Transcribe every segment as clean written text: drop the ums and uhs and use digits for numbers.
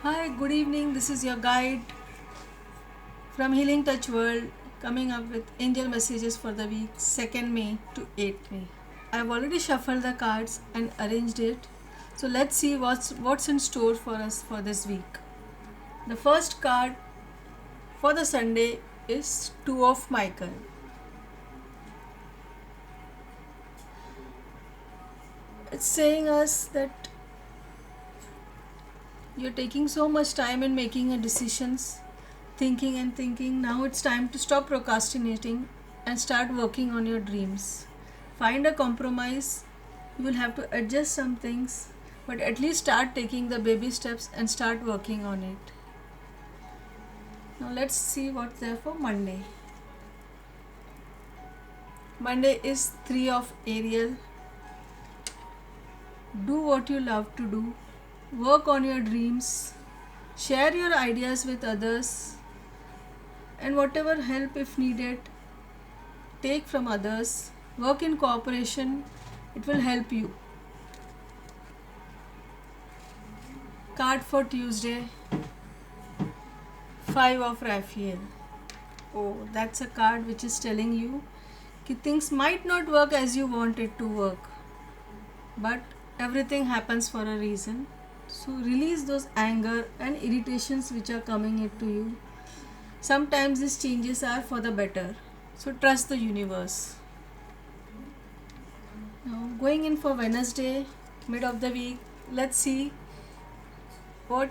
Hi, good evening. This is your guide from Healing Touch World coming up with angel messages for the week 2nd May to 8th May. I've already shuffled the cards and arranged it. So let's see what's in store for us for this week. The first card for the Sunday is Two of Michael. It's saying us that you're taking so much time in making a decisions, thinking and thinking. Now it's time to stop procrastinating and start working on your dreams. Find a compromise. You will have to adjust some things, but at least start taking the baby steps and start working on it. Now let's see what's there for Monday. Monday is 3 of Ariel. Do what you love to do. Work on your dreams. Share your ideas with others. And whatever help if needed, take from others. Work in cooperation. It will help you. Card for Tuesday. 5 of Raphael. Oh, that's a card which is telling you that things might not work as you want it to work. But everything happens for a reason. So release those anger and irritations which are coming into you. Sometimes these changes are for the better. So trust the universe. Now going in for Wednesday, mid of the week, let's see what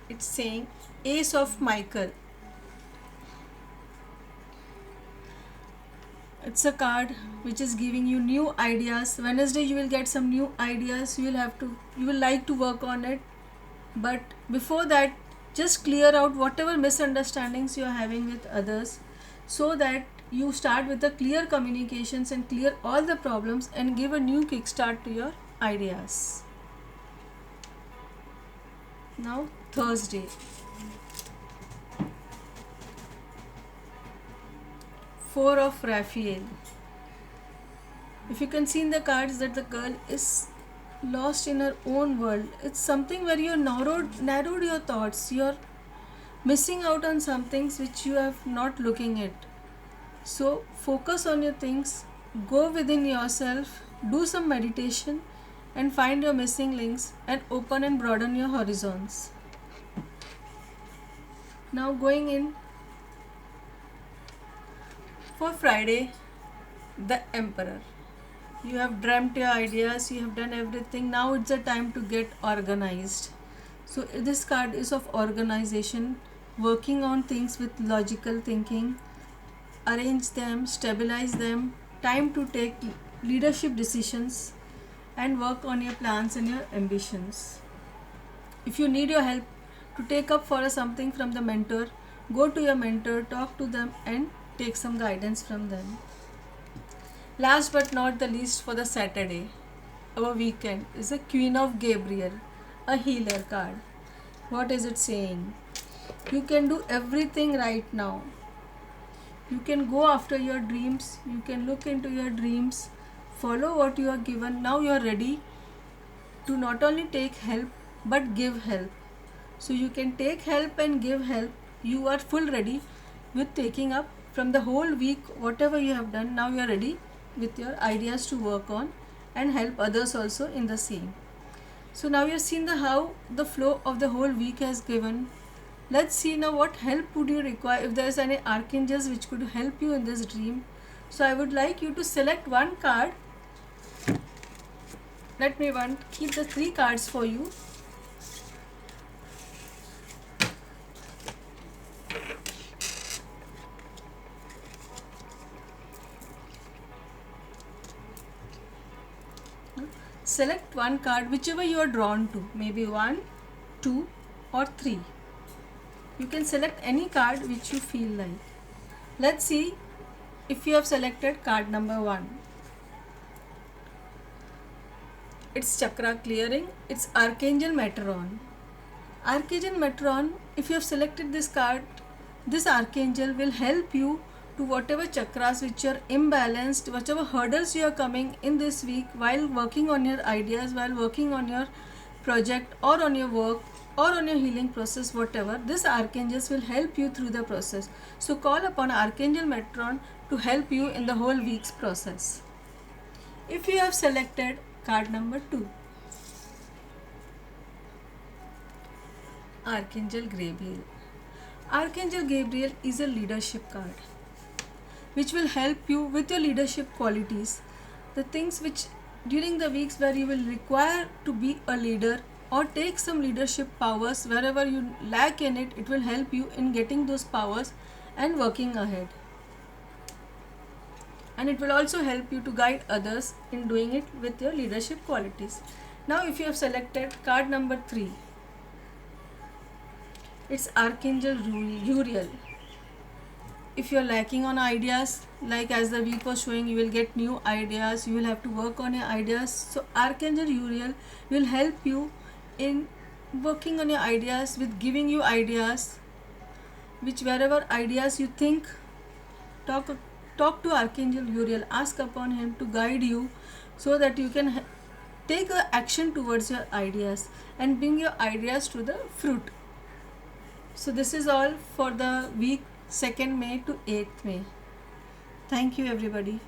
it's saying. Ace of Michael. It's a card which is giving you new ideas. Wednesday you will get some new ideas. You will like to work on it. But before that, just clear out whatever misunderstandings you are having with others, so that you start with the clear communications and clear all the problems and give a new kickstart to your ideas. Now Thursday. 4 of Raphael. If you can see in the cards that the girl is lost in her own world. It's something where you narrowed your thoughts. You're missing out on some things which you are not looking at. So focus on your things. Go within yourself. Do some meditation and find your missing links and open and broaden your horizons. Now going in for Friday, the Emperor. You have dreamt your ideas, you have done everything. Now it's the time to get organized. So this card is of organization, working on things with logical thinking, arrange them, stabilize them, time to take leadership decisions and work on your plans and your ambitions. If you need your help to take up for something from the mentor, go to your mentor, talk to them and take some guidance from them. Last but not the least, for the Saturday, our weekend, is the Queen of Gabriel, a healer card. What is it saying? You can do everything right now. You can go after your dreams. You can look into your dreams. Follow what you are given. Now you are ready to not only take help but give help. So you can take help and give help. You are full ready with taking up from the whole week whatever you have done. Now you are ready with your ideas to work on and help others also in the same. So now you have seen how the flow of the whole week has given. Let's see now what help would you require, if there is any archangels which could help you in this dream. So I would like you to select one card. Let me keep the 3 cards for you. Select one card, whichever you are drawn to, maybe 1, 2 or 3. You can select any card which you feel like. Let's see if you have selected card number 1. It's chakra clearing. It's Archangel Metron. Archangel Metron, if you have selected this card, this archangel will help you to whatever chakras which are imbalanced, whatever hurdles you are coming in this week while working on your ideas, while working on your project or on your work. or on your healing process, whatever, this archangels will help you through the process. So call upon Archangel Metatron to help you in the whole week's process. If you have selected card number 2, Archangel Gabriel. Archangel Gabriel is a leadership card which will help you with your leadership qualities, the things which during the weeks where you will require to be a leader or take some leadership powers, wherever you lack in it, it will help you in getting those powers and working ahead. And it will also help you to guide others in doing it with your leadership qualities. Now if you have selected card number 3, it's Archangel Uriel. If you are lacking on ideas, like as the week was showing, you will get new ideas, you will have to work on your ideas. So Archangel Uriel will help you in working on your ideas, with giving you ideas, which wherever ideas you think, talk to Archangel Uriel, ask upon him to guide you so that you can take the action towards your ideas and bring your ideas to the fruit. So this is all for the week 2nd May to 8th May. Thank you everybody.